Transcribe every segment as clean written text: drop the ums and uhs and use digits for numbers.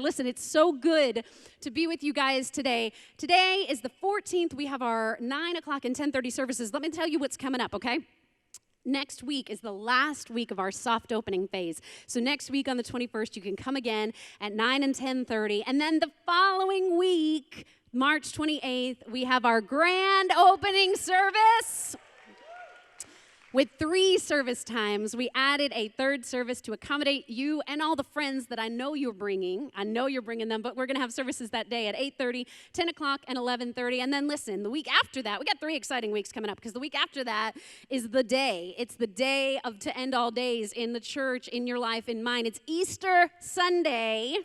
Listen, it's so good to be with you guys today. Today is the 14th. We have our 9 o'clock and 10:30 services. Let me tell you what's coming up, okay? Next week is the last week of our soft opening phase. So next week on the 21st, you can come again at 9 and 10:30. And then the following week, March 28th, we have our grand opening service. With 3 service times, we added a third service to accommodate you and all the friends that I know you're bringing. I know you're bringing them, but we're going to have services that day at 8:30, 10 o'clock, and 11:30. And then listen, the week after that, we got 3 exciting weeks coming up because the week after that is the day. It's the day of to end all days in the church, in your life, in mine. It's Easter Sunday.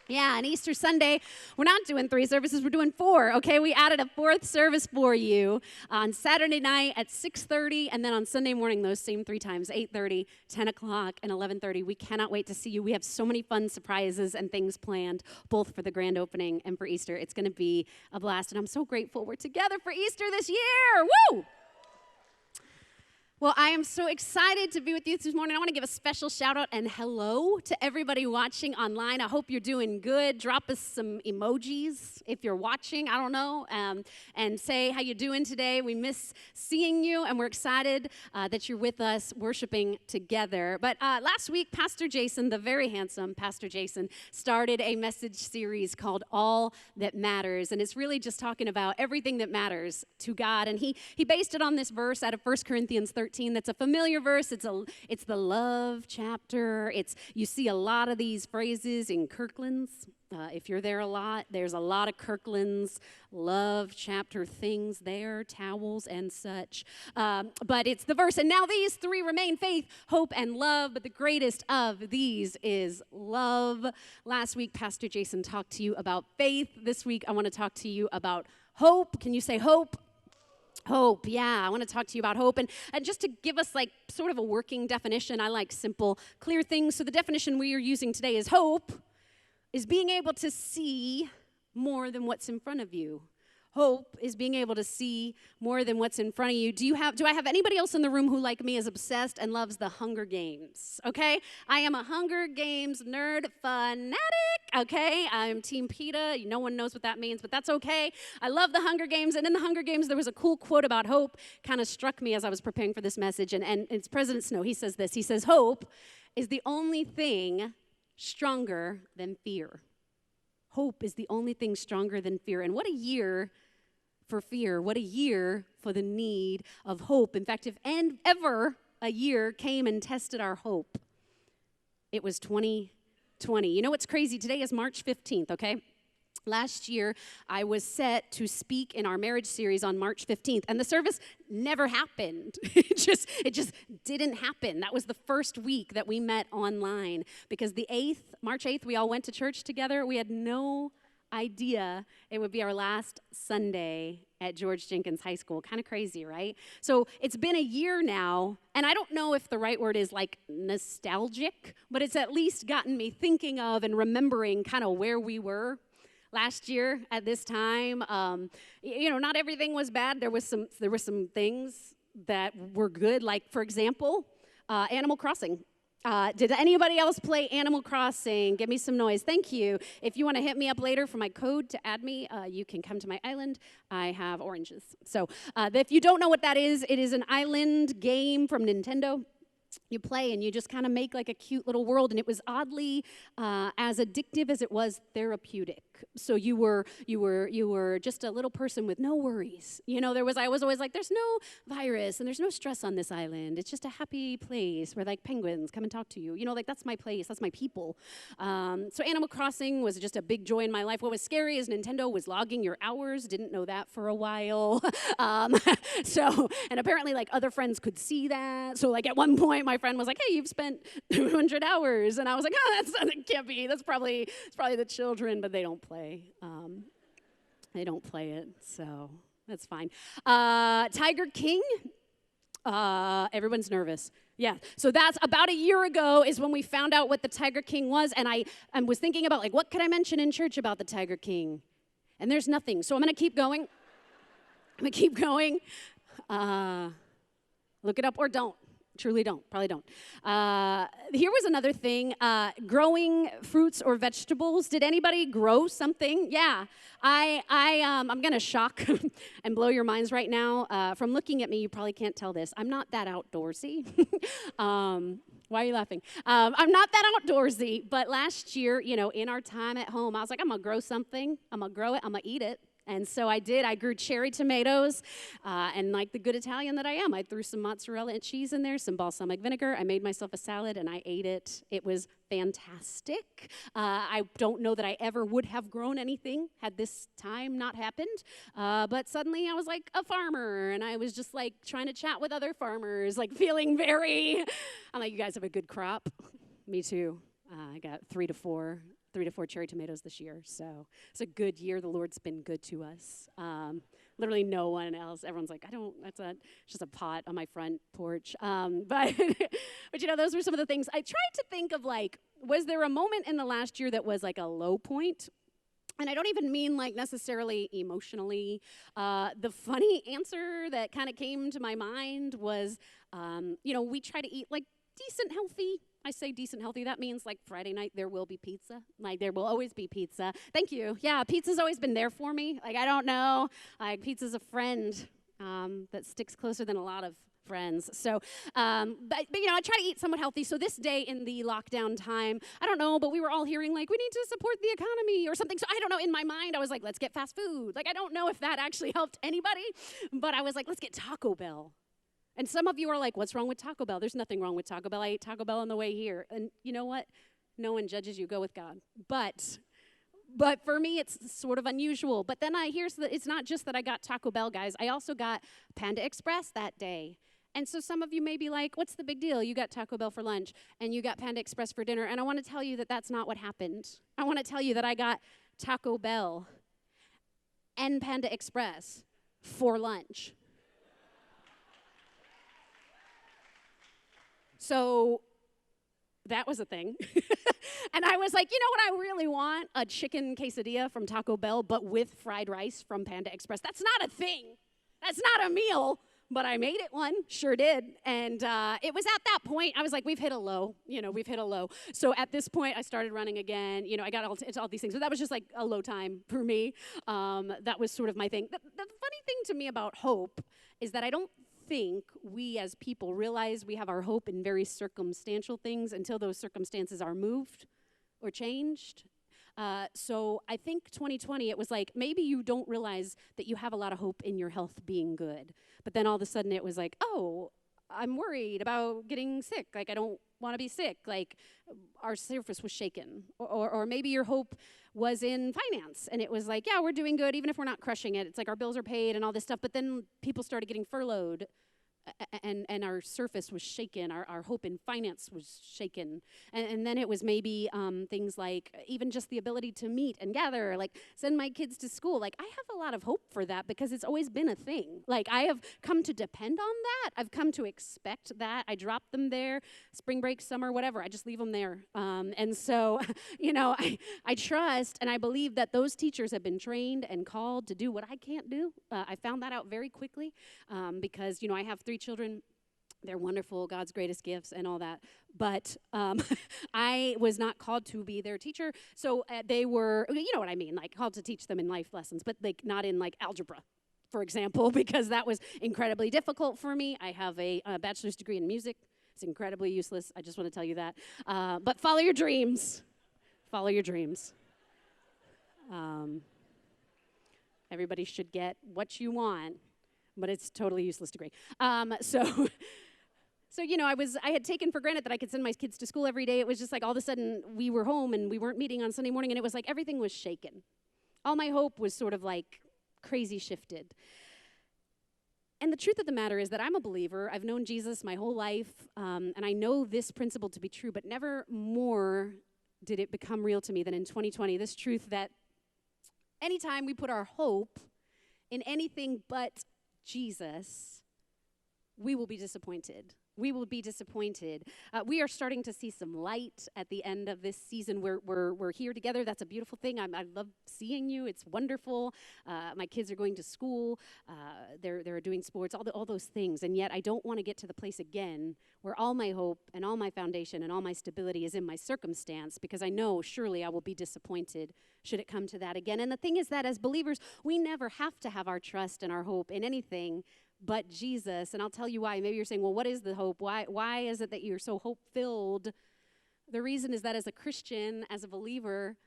Yeah, and Easter Sunday, we're not doing 3 services, we're doing 4, okay? We added a 4th service for you on Saturday night at 6:30, and then on Sunday morning, those same 3 times, 8:30, 10 o'clock, and 11:30. We cannot wait to see you. We have so many fun surprises and things planned, both for the grand opening and for Easter. It's going to be a blast, and I'm so grateful we're together for Easter this year. Woo! Well, I am so excited to be with you this morning. I want to give a special shout out and hello to everybody watching online. I hope you're doing good. Drop us some emojis if you're watching, I don't know, and say how you're doing today. We miss seeing you, and we're excited that you're with us worshiping together. But last week, Pastor Jason, the very handsome Pastor Jason, started a message series called All That Matters, and it's really just talking about everything that matters to God. And he based it on this verse out of 1 Corinthians 13. That's a familiar verse. It's the love chapter. You see a lot of these phrases in Kirkland's. If you're there a lot, there's a lot of Kirkland's love chapter things there, towels and such. But it's the verse. And now these 3 remain: faith, hope, and love. But the greatest of these is love. Last week, Pastor Jason talked to you about faith. This week, I want to talk to you about hope. Can you say hope? Hope, yeah, I want to talk to you about hope. And just to give us like sort of a working definition, I like simple, clear things. So the definition we are using today is hope is being able to see more than what's in front of you. Hope is being able to see more than what's in front of you. Do I have anybody else in the room who, like me, is obsessed and loves the Hunger Games? Okay? I am a Hunger Games nerd fanatic. Okay? I'm Team PETA. No one knows what that means, but that's okay. I love the Hunger Games. And in the Hunger Games, there was a cool quote about hope. Kind of struck me as I was preparing for this message. And it's President Snow. He says this. He says, hope is the only thing stronger than fear. Hope is the only thing stronger than fear. And what a year for fear. What a year for the need of hope. In fact, if ever a year came and tested our hope, it was 2020. You know what's crazy? Today is March 15th, okay? Last year, I was set to speak in our marriage series on March 15th, and the service never happened. It just didn't happen. That was the first week that we met online, because March 8th, we all went to church together. We had no idea it would be our last Sunday at George Jenkins High School. Kind of crazy, right? So it's been a year now, and I don't know if the right word is like nostalgic, but it's at least gotten me thinking of and remembering kind of where we were last year at this time. Not everything was bad. There were some things that were good, like, for example, Animal Crossing. Did anybody else play Animal Crossing? Give me some noise. Thank you. If you want to hit me up later for my code to add me, you can come to my island. I have oranges. So if you don't know what that is, it is an island game from Nintendo. You play and you just kind of make like a cute little world, and it was oddly as addictive as it was therapeutic. So you were just a little person with no worries. I was always like, there's no virus and there's no stress on this island. It's just a happy place where like penguins come and talk to you. That's my place, that's my people. So Animal Crossing was just a big joy in my life. What was scary is Nintendo was logging your hours. Didn't know that for a while. And apparently like other friends could see that. So like at one point, my friend was like, hey, you've spent 200 hours. And I was like, that can't be. It's probably the children, but they don't play. They don't play it, so that's fine. Tiger King, everyone's nervous. Yeah, so that's about a year ago is when we found out what the Tiger King was, and I was thinking about, like, what could I mention in church about the Tiger King? And there's nothing, so I'm going to keep going. Look it up or don't. Truly don't. Probably don't. Here was another thing. Growing fruits or vegetables. Did anybody grow something? Yeah. I'm going to shock and blow your minds right now. From looking at me, you probably can't tell this. I'm not that outdoorsy. Why are you laughing? I'm not that outdoorsy. But last year, in our time at home, I was like, I'm going to grow something. I'm going to grow it. I'm going to eat it. And so I did. I grew cherry tomatoes, and like the good Italian that I am, I threw some mozzarella and cheese in there, some balsamic vinegar. I made myself a salad, and I ate it. It was fantastic. I don't know that I ever would have grown anything had this time not happened, but suddenly I was like a farmer, and I was just like trying to chat with other farmers, like feeling I'm like, you guys have a good crop? Me too. I got 3 to 4 cherry tomatoes this year. So it's a good year. The Lord's been good to us. Literally no one else. Everyone's like, it's just a pot on my front porch. But those were some of the things. I tried to think of was there a moment in the last year that was like a low point? And I don't even mean like necessarily emotionally. The funny answer that kind of came to my mind was, we try to eat like decent, healthy. I say decent, healthy. That means like Friday night there will be pizza. Like there will always be pizza. Thank you. Yeah, pizza's always been there for me. Like I don't know. Like pizza's a friend that sticks closer than a lot of friends. So, but I try to eat somewhat healthy. So this day in the lockdown time, I don't know, but we were all hearing like we need to support the economy or something. So I don't know. In my mind, I was like, let's get fast food. Like I don't know if that actually helped anybody, but I was like, let's get Taco Bell. And some of you are like, what's wrong with Taco Bell? There's nothing wrong with Taco Bell. I ate Taco Bell on the way here. And you know what? No one judges you. Go with God. But for me, it's sort of unusual. But then it's not just that I got Taco Bell, guys. I also got Panda Express that day. And so some of you may be like, what's the big deal? You got Taco Bell for lunch, and you got Panda Express for dinner. And I want to tell you that that's not what happened. I want to tell you that I got Taco Bell and Panda Express for lunch. So that was a thing. And I was like, you know what I really want? A chicken quesadilla from Taco Bell, but with fried rice from Panda Express. That's not a thing. That's not a meal. But I made it one, sure did. And it was at that point, I was like, we've hit a low. We've hit a low. So at this point, I started running again. I got all these things. But that was just like a low time for me. That was sort of my thing. The funny thing to me about hope is that I don't think we as people realize we have our hope in very circumstantial things until those circumstances are moved or changed. So I think 2020, it was like, maybe you don't realize that you have a lot of hope in your health being good. But then all of a sudden it was like, oh, I'm worried about getting sick. Like, I don't want to be sick. Like, our surface was shaken. Or maybe your hope was in finance. And it was like, yeah, we're doing good, even if we're not crushing it. It's like our bills are paid and all this stuff. But then people started getting furloughed. And our surface was shaken. Our hope in finance was shaken. And then it was maybe things like even just the ability to meet and gather, like send my kids to school. Like I have a lot of hope for that because it's always been a thing. Like I have come to depend on that. I've come to expect that. I drop them there, spring break, summer, whatever. I just leave them there. And so, I trust and I believe that those teachers have been trained and called to do what I can't do. I found that out very quickly because, I have 3 children. They're wonderful, God's greatest gifts and all that. But I was not called to be their teacher. So they were, you know what I mean, like called to teach them in life lessons, but like not in like algebra, for example, because that was incredibly difficult for me. I have a bachelor's degree in music. It's incredibly useless. I just want to tell you that. But follow your dreams. Follow your dreams. Everybody should get what you want. But it's totally useless degree. So I had taken for granted that I could send my kids to school every day. It was just like all of a sudden we were home and we weren't meeting on Sunday morning, and it was like everything was shaken. All my hope was sort of like crazy shifted. And the truth of the matter is that I'm a believer. I've known Jesus my whole life, and I know this principle to be true, but never more did it become real to me than in 2020. This truth that anytime we put our hope in anything but Jesus, we will be disappointed. we will be disappointed. We are starting to see some light at the end of this season. We're here together. That's a beautiful thing. I love seeing you. It's wonderful. My kids are going to school. They're doing sports, all those things. And yet I don't want to get to the place again where all my hope and all my foundation and all my stability is in my circumstance, because I know surely I will be disappointed should it come to that again. And the thing is that as believers, we never have to have our trust and our hope in anything but Jesus. And I'll tell you why. Maybe you're saying, well, what is the hope? Why is it that you're so hope-filled? The reason is that as a Christian, as a believer,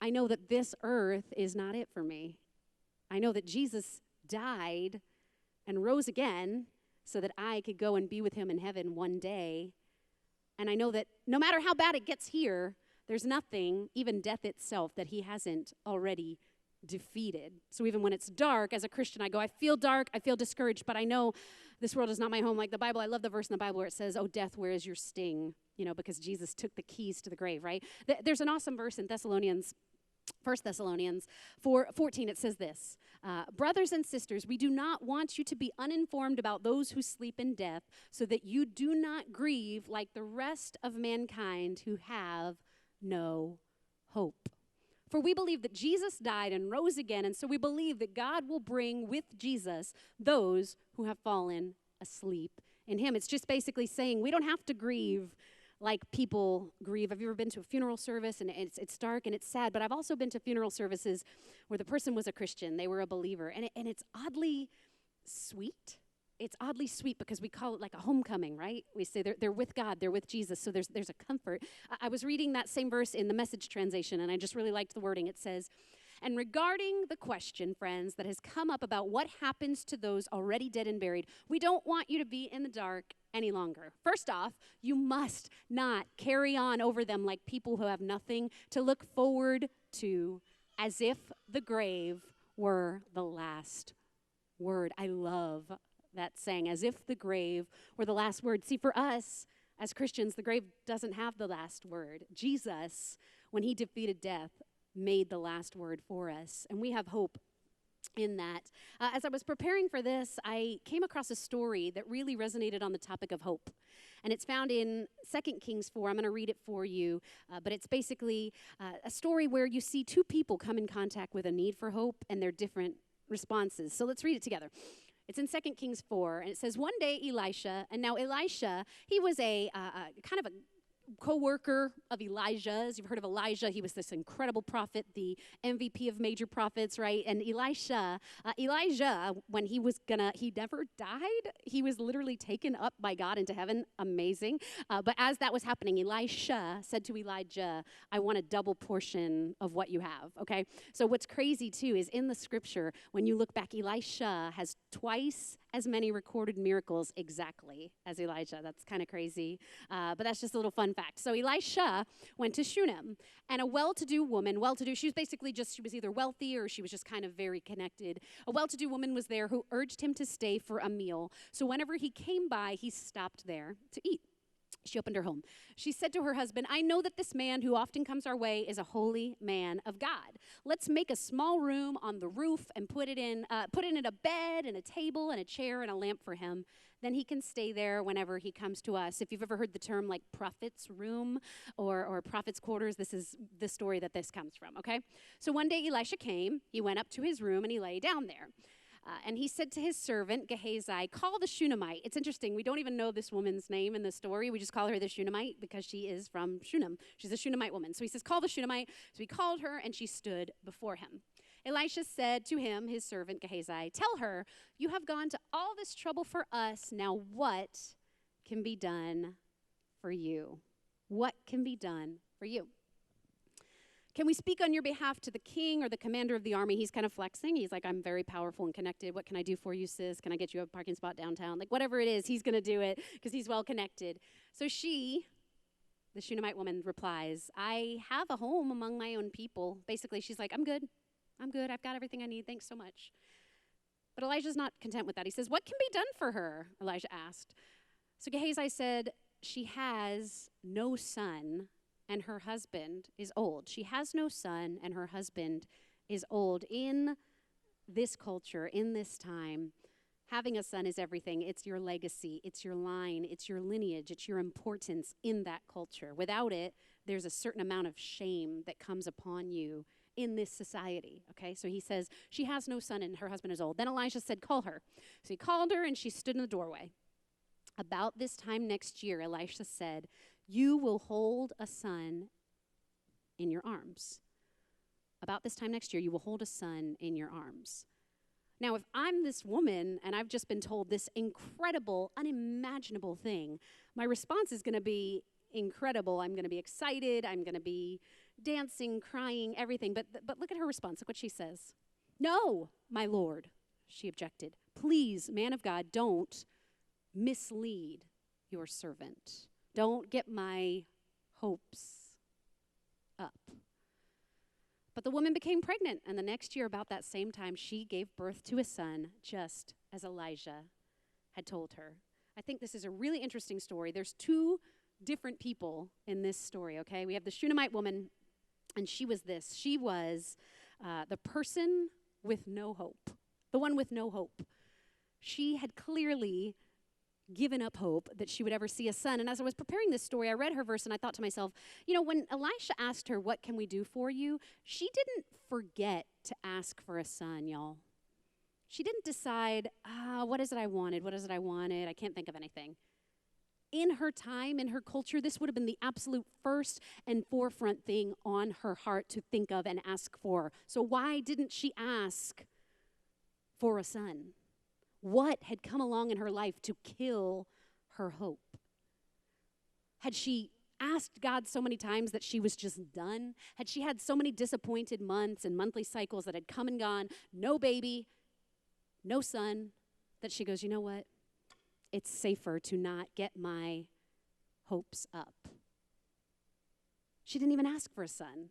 I know that this earth is not it for me. I know that Jesus died and rose again so that I could go and be with him in heaven one day. And I know that no matter how bad it gets here, there's nothing, even death itself, that he hasn't already defeated. So even when it's dark, as a Christian, I go, I feel dark, I feel discouraged, but I know this world is not my home. Like the Bible, I love the verse in the Bible where it says, oh, death, where is your sting? You know, because Jesus took the keys to the grave, right? There's an awesome verse in 1 Thessalonians 4:14, it says this, brothers and sisters, we do not want you to be uninformed about those who sleep in death, so that you do not grieve like the rest of mankind who have no hope. For we believe that Jesus died and rose again, and so we believe that God will bring with Jesus those who have fallen asleep in him. It's just basically saying we don't have to grieve like people grieve. Have you ever been to a funeral service and it's dark and it's sad? But I've also been to funeral services where the person was a Christian, they were a believer, and it's oddly sweet. It's oddly sweet because we call it like a homecoming, right? We say they're with God, they're with Jesus, so there's a comfort. I was reading that same verse in the Message translation, and I just really liked the wording. It says, and regarding the question, friends, that has come up about what happens to those already dead and buried, we don't want you to be in the dark any longer. First off, you must not carry on over them like people who have nothing to look forward to, as if the grave were the last word. I love that saying, as if the grave were the last word. See, for us as Christians, the grave doesn't have the last word. Jesus, when he defeated death, made the last word for us, and we have hope in that. As I was preparing for this, I came across a story that really resonated on the topic of hope, and it's found in 2 Kings 4. I'm going to read it for you, but it's basically a story where you see two people come in contact with a need for hope and their different responses. So let's read it together. It's in 2 Kings 4, and it says, one day Elisha, and now Elisha, he was a kind of a co-worker of Elijah's. You've heard of Elijah. He was this incredible prophet, the MVP of major prophets, right? And Elijah, when he never died. He was literally taken up by God into heaven. Amazing. But as that was happening, Elisha said to Elijah, I want a double portion of what you have, okay? So what's crazy, too, is in the scripture, when you look back, Elisha has twice as many recorded miracles exactly as Elijah. That's kind of crazy, but that's just a little fun fact. So Elisha went to Shunem, and a well-to-do woman, she was either wealthy or she was just kind of very connected. A well-to-do woman was there who urged him to stay for a meal. So whenever he came by, he stopped there to eat. She opened her home. She said to her husband, I know that this man who often comes our way is a holy man of God. Let's make a small room on the roof and put in it a bed and a table and a chair and a lamp for him. Then he can stay there whenever he comes to us. If you've ever heard the term like prophet's room or prophet's quarters, this is the story that this comes from, okay? So one day Elisha came, he went up to his room and he lay down there. And he said to his servant, Gehazi, call the Shunamite. It's interesting. We don't even know this woman's name in the story. We just call her the Shunamite because she is from Shunem. She's a Shunammite woman. So he says, call the Shunamite. So he called her, and she stood before him. Elisha said to him, his servant Gehazi, tell her, you have gone to all this trouble for us. Now what can be done for you? What can be done for you? Can we speak on your behalf to the king or the commander of the army? He's kind of flexing. He's like, I'm very powerful and connected. What can I do for you, sis? Can I get you a parking spot downtown? Like, whatever it is, he's going to do it because he's well connected. So she, the Shunammite woman, replies, I have a home among my own people. Basically, she's like, I'm good. I've got everything I need. Thanks so much. But Elijah's not content with that. He says, what can be done for her? Elijah asked. So Gehazi said, she has no son, and her husband is old. She has no son, and her husband is old. In this culture, in this time, Having a son is everything. It's your legacy, it's your line, it's your lineage, it's your importance in that culture. Without it, there's a certain amount of shame that comes upon you in this society, okay? So he says, she has no son and her husband is old. Then Elijah said, call her. So he called her and she stood in the doorway. About this time next year, Elisha said, you will hold a son in your arms. About this time next year, you will hold a son in your arms. Now, if I'm this woman and I've just been told this incredible, unimaginable thing, my response is going to be incredible. I'm going to be excited. I'm going to be dancing, crying, everything. But look at her response. Look what she says. No, my Lord, she objected. Please, man of God, don't mislead your servant. Don't get my hopes up. But the woman became pregnant, and the next year, about that same time, she gave birth to a son, just as Elijah had told her. I think this is a really interesting story. There's two different people in this story, okay? We have the Shunammite woman, and she was this. She was the person with no hope, the one with no hope. She had clearly given up hope that she would ever see a son. And as I was preparing this story, I read her verse and I thought to myself, you know, when Elisha asked her, what can we do for you? She didn't forget to ask for a son, y'all. She didn't decide, what is it I wanted? What is it I wanted? I can't think of anything. In her time, in her culture, this would have been the absolute first and forefront thing on her heart to think of and ask for. So why didn't she ask for a son? What had come along in her life to kill her hope? Had she asked God so many times that she was just done? Had she had so many disappointed months and monthly cycles that had come and gone, no baby, no son, that she goes, you know what? It's safer to not get my hopes up. She didn't even ask for a son.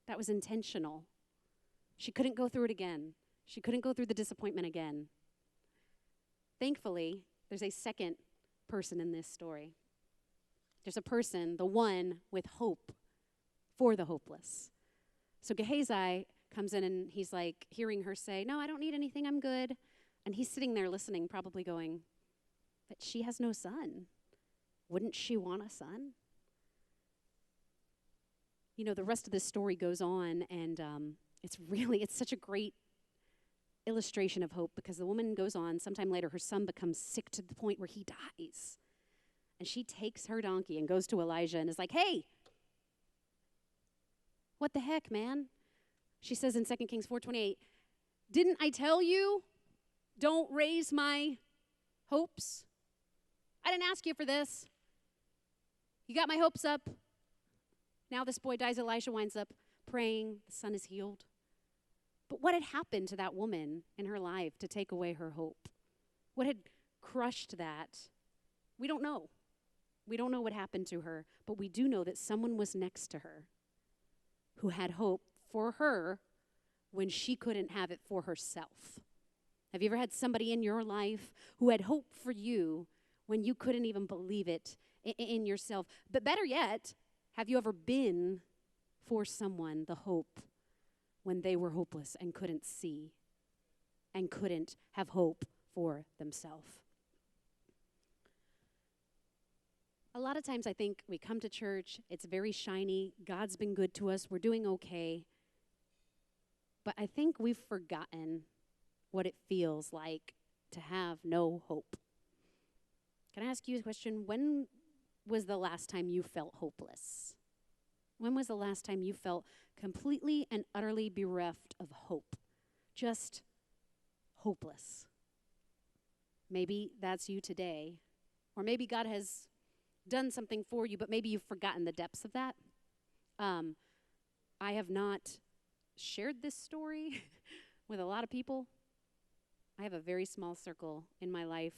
That was intentional. She couldn't go through it again. She couldn't go through the disappointment again. Thankfully, there's a second person in this story. There's a person, the one with hope for the hopeless. So Gehazi comes in and he's like hearing her say, no, I don't need anything, I'm good. And he's sitting there listening, probably going, but she has no son. Wouldn't she want a son? You know, the rest of this story goes on, and it's such a great illustration of hope, because the woman goes on, sometime later her son becomes sick to the point where he dies. And she takes her donkey and goes to Elijah and is like, hey, what the heck, man? She says in 2 Kings 4:28, didn't I tell you, don't raise my hopes? I didn't ask you for this. You got my hopes up. Now this boy dies. Elisha winds up praying. The son is healed. But what had happened to that woman in her life to take away her hope? What had crushed that? We don't know. We don't know what happened to her, but we do know that someone was next to her who had hope for her when she couldn't have it for herself. Have you ever had somebody in your life who had hope for you when you couldn't even believe it in yourself? But better yet, have you ever been for someone the hope when they were hopeless and couldn't see and couldn't have hope for themselves? A lot of times I think we come to church, it's very shiny, God's been good to us, we're doing okay. But I think we've forgotten what it feels like to have no hope. Can I ask you a question? When was the last time you felt hopeless? When was the last time you felt completely and utterly bereft of hope? Just hopeless. Maybe that's you today. Or maybe God has done something for you, but maybe you've forgotten the depths of that. I have not shared this story with a lot of people. I have a very small circle in my life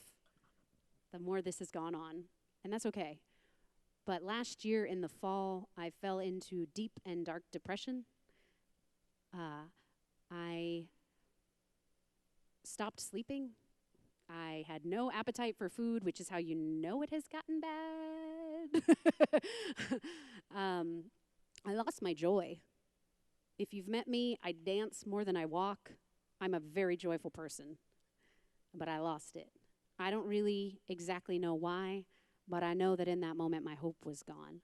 the more this has gone on, and that's okay. But last year in the fall, I fell into deep and dark depression. I stopped sleeping. I had no appetite for food, which is how you know it has gotten bad. I lost my joy. If you've met me, I dance more than I walk. I'm a very joyful person. but I lost it. I don't really exactly know why, but I know that in that moment my hope was gone.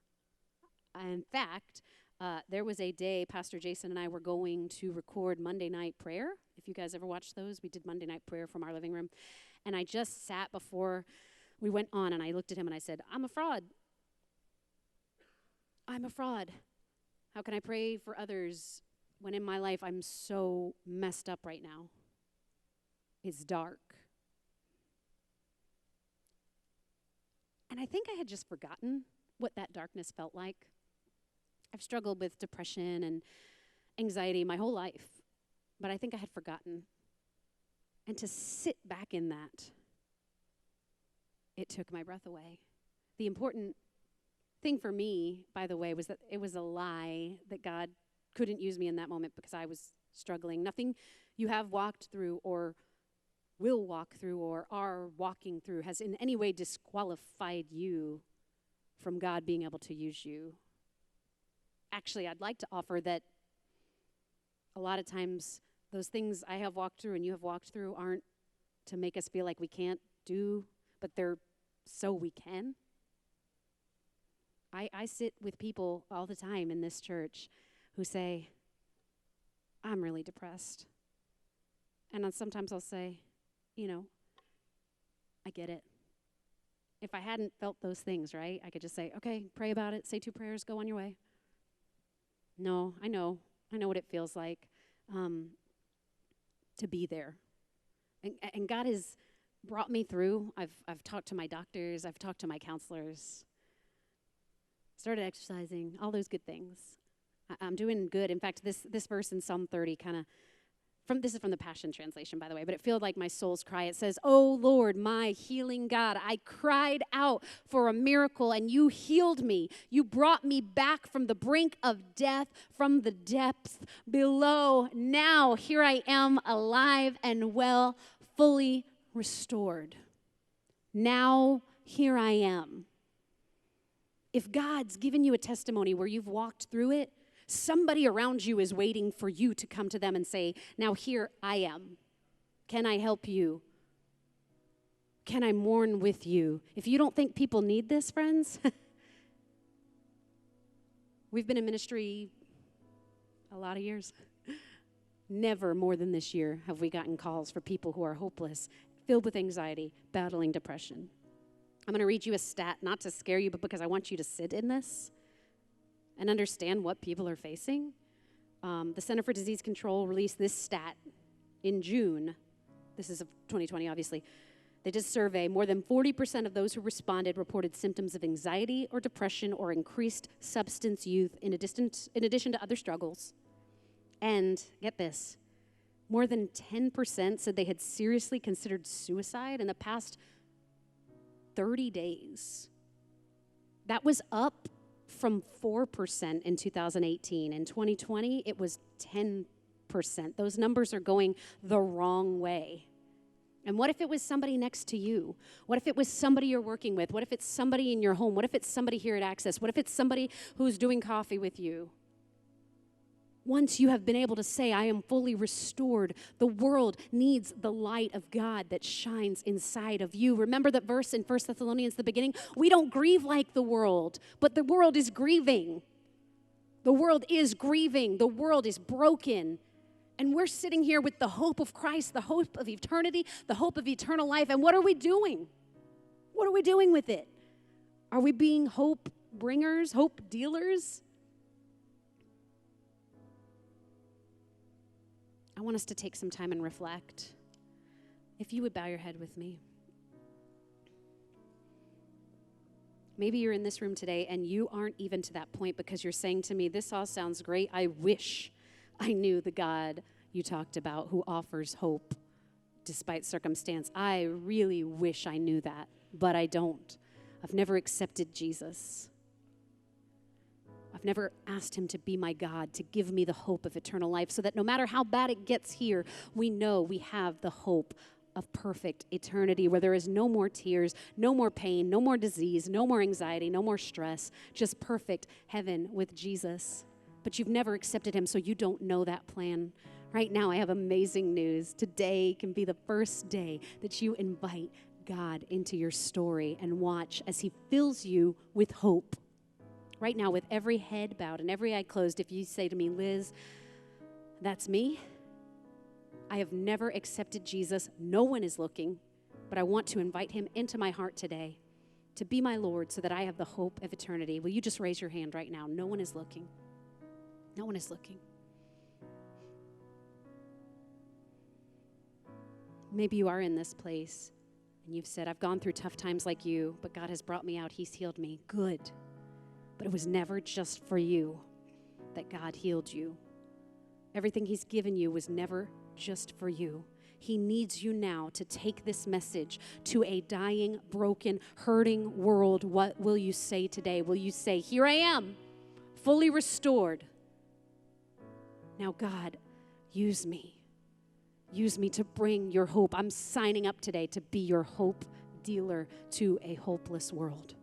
In fact, there was a day Pastor Jason and I were going to record Monday night prayer. If you guys ever watched those, we did Monday night prayer from our living room. And I just sat before we went on, and I looked at him and I said, I'm a fraud. I'm a fraud. How can I pray for others when in my life I'm so messed up right now? It's dark. And I think I had just forgotten what that darkness felt like. I've struggled with depression and anxiety my whole life, but I think I had forgotten. And to sit back in that, it took my breath away. The important thing for me, by the way, was that it was a lie that God couldn't use me in that moment because I was struggling. Nothing you have walked through or will walk through or are walking through has in any way disqualified you from God being able to use you. Actually, I'd like to offer that a lot of times those things I have walked through and you have walked through aren't to make us feel like we can't do, but they're so we can. I sit with people all the time in this church who say, I'm really depressed. And then sometimes I'll say, I get it. If I hadn't felt those things, right, I could just say, okay, pray about it, say 2 prayers, go on your way. No, I know what it feels like to be there. And God has brought me through. I've talked to my doctors, I've talked to my counselors, started exercising, all those good things. I'm doing good. In fact, this verse in Psalm 30 this is from the Passion Translation, by the way, but it feels like my soul's cry. It says, "Oh Lord, my healing God, I cried out for a miracle and you healed me. You brought me back from the brink of death, from the depths below. Now here I am, alive and well, fully restored. Now here I am." If God's given you a testimony where you've walked through it, somebody around you is waiting for you to come to them and say, now here I am. Can I help you? Can I mourn with you? If you don't think people need this, friends, we've been in ministry a lot of years. Never more than this year have we gotten calls for people who are hopeless, filled with anxiety, battling depression. I'm going to read you a stat, not to scare you, but because I want you to sit in this and understand what people are facing. The Center for Disease Control released this stat in June. This is of 2020, obviously. They did a survey. More than 40% of those who responded reported symptoms of anxiety or depression or increased substance use in addition to other struggles. And get this, more than 10% said they had seriously considered suicide in the past 30 days. That was up from 4% in 2018. In 2020, it was 10%. Those numbers are going the wrong way. And what if it was somebody next to you? What if it was somebody you're working with? What if it's somebody in your home? What if it's somebody here at Access? What if it's somebody who's doing coffee with you? Once you have been able to say, I am fully restored, the world needs the light of God that shines inside of you. Remember that verse in 1 Thessalonians, the beginning? We don't grieve like the world, but the world is grieving. The world is grieving. The world is broken. And we're sitting here with the hope of Christ, the hope of eternity, the hope of eternal life. And what are we doing? What are we doing with it? Are we being hope bringers, hope dealers? I want us to take some time and reflect. If you would bow your head with me. Maybe you're in this room today and you aren't even to that point because you're saying to me, this all sounds great. I wish I knew the God you talked about who offers hope despite circumstance. I really wish I knew that, but I don't. I've never accepted Jesus. I've never asked him to be my God, to give me the hope of eternal life so that no matter how bad it gets here, we know we have the hope of perfect eternity where there is no more tears, no more pain, no more disease, no more anxiety, no more stress, just perfect heaven with Jesus. But you've never accepted him, so you don't know that plan Right now, I have amazing news. Today can be the first day that you invite God into your story and watch as he fills you with hope. Right now, with every head bowed and every eye closed, if you say to me, Liz, that's me. I have never accepted Jesus. No one is looking, but I want to invite him into my heart today to be my Lord so that I have the hope of eternity. Will you just raise your hand right now? No one is looking. No one is looking. Maybe you are in this place and you've said, I've gone through tough times like you, but God has brought me out. He's healed me. Good. But it was never just for you that God healed you. Everything he's given you was never just for you. He needs you now to take this message to a dying, broken, hurting world. What will you say today? Will you say, here I am, fully restored. Now, God, use me. Use me to bring your hope. I'm signing up today to be your hope dealer to a hopeless world.